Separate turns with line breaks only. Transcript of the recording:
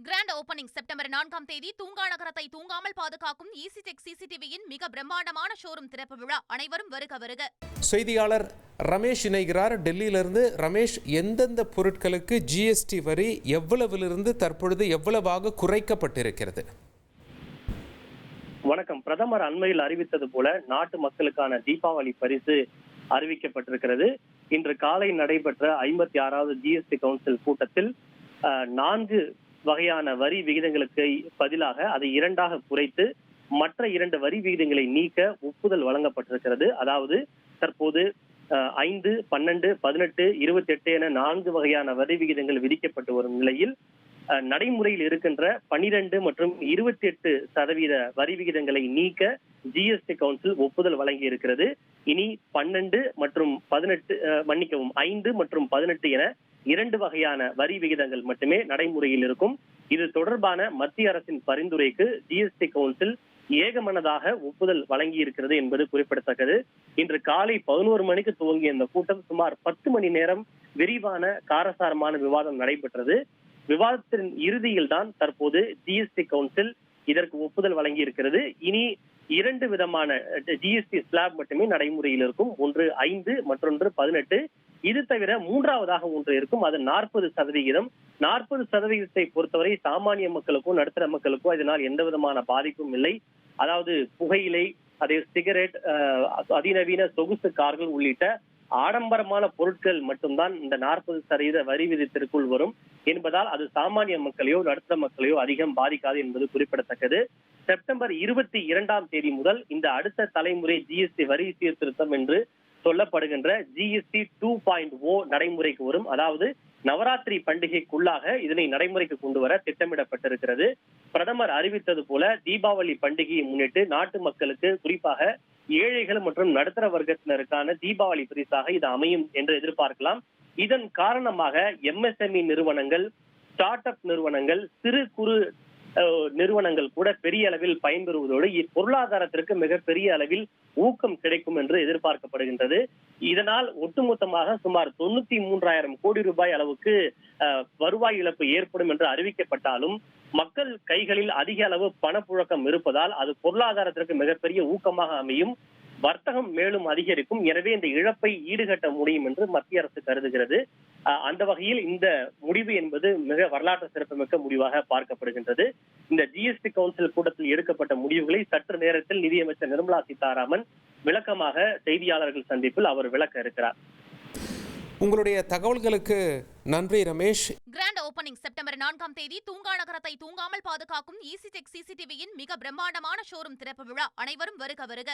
Grand opening September 4ஆம் தேதி தூங்கா நகரத்தை தூங்காமல் பாதுகாக்கும் ஈசிடெக் சிசிடிவியின் மிக பிரம்மாண்டமான ஷோரூம் திறப்பு விழா. அனைவரும் வருக வருக.
செய்தியாளர் ரமேஷ் இணைகிறார் டெல்லியிலிருந்து. ரமேஷ், எந்தெந்த பொருட்களுக்கு ஜிஎஸ்டி வரி எவ்வளவிலிருந்து தற்பொழுது எவ்வளவாக குறைக்கப்பட்டிருக்கிறது?
வணக்கம். பிரதமர் அண்மையில் அறிவித்தது போல நாட்டு மக்களுக்கான தீபாவளி பரிசு அறிவிக்கப்பட்டிருக்கிறது. இன்று காலை நடைபெற்ற 56வது ஜிஎஸ்டி கவுன்சில் கூட்டத்தில் 4 வகையான வரி விகிதங்களுக்கு பதிலாக அதை 2ஆக குறைத்து மற்ற 2 வரி விகிதங்களை நீக்க ஒப்புதல் வழங்கப்பட்டிருக்கிறது. அதாவது தற்போது 5, 12, 18, 28 என 4 வகையான வரி விகிதங்கள் விதிக்கப்பட்டு வரும் நிலையில் நடைமுறையில் இருக்கின்ற 12 மற்றும் 28% வரி விகிதங்களை நீக்க ஜிஎஸ்டி கவுன்சில் ஒப்புதல் வழங்கி இருக்கிறது. இனி 12 மற்றும் 18 5 மற்றும் 18 என 2 வகையான வரி விகிதங்கள் மட்டுமே நடைமுறையில் இருக்கும். இது தொடர்பான மத்திய அரசின் பரிந்துரைக்கு ஜிஎஸ்டி கவுன்சில் ஏகமனதாக ஒப்புதல் வழங்கி இருக்கிறது என்பது குறிப்பிடத்தக்கது. இன்று காலை 11 மணிக்கு துவங்கிய இந்த கூட்டம் சுமார் 10 மணி நேரம் விரிவான காரசாரமான விவாதம் நடைபெற்றது. விவாதத்தின் இறுதியில் தான் தற்போது ஜிஎஸ்டி கவுன்சில் இதற்கு ஒப்புதல் வழங்கி இருக்கிறது. இனி 2 விதமான ஜிஎஸ்டி ஸ்லாப் மட்டுமே நடைமுறையில் இருக்கும். ஒன்று 5, மற்றொன்று 18. இது தவிர 3ஆவதாக ஒன்று இருக்கும். அது 40%. 40%ஐ பொறுத்தவரை சாமானிய மக்களுக்கோ நடுத்தர மக்களுக்கோ இதனால் எந்த விதமான பாதிப்பும் இல்லை. அதாவது புகையிலை, அதே சிகரெட், அதிநவீன சொகுசு கார்கள் உள்ளிட்ட ஆடம்பரமான பொருட்கள் மட்டும்தான் இந்த 40% வரி விதித்திற்குள் வரும் என்பதால் அது சாமானிய மக்களையோ நடுத்தர மக்களையோ அதிகம் பாதிக்காது என்பது குறிப்பிடத்தக்கது. செப்டம்பர் 22ஆம் தேதி முதல் இந்த அடுத்த தலைமுறை ஜிஎஸ்டி வரி சீர்திருத்தம் என்று சொல்லப்படுகின்ற ஜிஎஸ்டி 2.0 நடைமுறைக்கு வரும். அதாவது நவராத்திரி பண்டிகைக்குள்ளாக இதனை நடைமுறைக்கு கொண்டு வர திட்டமிடப்பட்டிருக்கிறது. பிரதமர் அறிவித்தது போல தீபாவளி பண்டிகையை முன்னிட்டு நாட்டு மக்களுக்கு, குறிப்பாக ஏழைகள் மற்றும் நடுத்தர வர்க்கத்தினருக்கான தீபாவளி பரிசாக இது அமையும் என்று எதிர்பார்க்கலாம். இதன் காரணமாக எம்எஸ்எம்இ நிறுவனங்கள், ஸ்டார்ட் அப் நிறுவனங்கள், சிறு குறு நிறுவனங்கள் கூட பெரிய அளவில் பயன்பெறுவதோடு பொருளாதாரத்திற்கு மிகப்பெரிய அளவில் ஊக்கம் கிடைக்கும் என்று எதிர்பார்க்கப்படுகின்றது. இதனால் ஒட்டுமொத்தமாக சுமார் 93,000 கோடி ரூபாய் அளவுக்கு வருவாய் இழப்பு ஏற்படும் என்று அறிவிக்கப்பட்டாலும் மக்கள் கைகளில் அதிக அளவு பணப்புழக்கம் இருப்பதால் அது பொருளாதாரத்திற்கு மிகப்பெரிய ஊக்கமாக அமையும். வர்த்தகம் மேலும் அதிகரிக்கும். எனவே இந்த இழப்பை ஈடுகட்ட முடியும் என்று மத்திய அரசு கருதுகிறது. அந்த வகையில் இந்த முடிவு என்பது மிக வரலாற்று சிறப்புமிக்க முடிவாக பார்க்கப்படுகின்றது. இந்த ஜிஎஸ்டி கவுன்சில் கூட்டத்தில் எடுக்கப்பட்ட முடிவுகளை சற்று நேரத்தில் நிதியமைச்சர் நிர்மலா சீதாராமன் விளக்கமாக செய்தியாளர்கள் சந்திப்பில் அவர் விளக்க இருக்கிறார்.
உங்களுடைய தகவல்களுக்கு நன்றி ரமேஷ்.
கிராண்ட் ஓபனிங் செப்டம்பர் 4ஆம் தேதி தூங்கா நகரத்தை தூங்காமல் பாதுகாக்கும் ஈசிடெக் சிசிடிவியின் மிக பிரம்மாண்டமான ஷோரூம் திறப்பு விழா. அனைவரும் வருக வருக.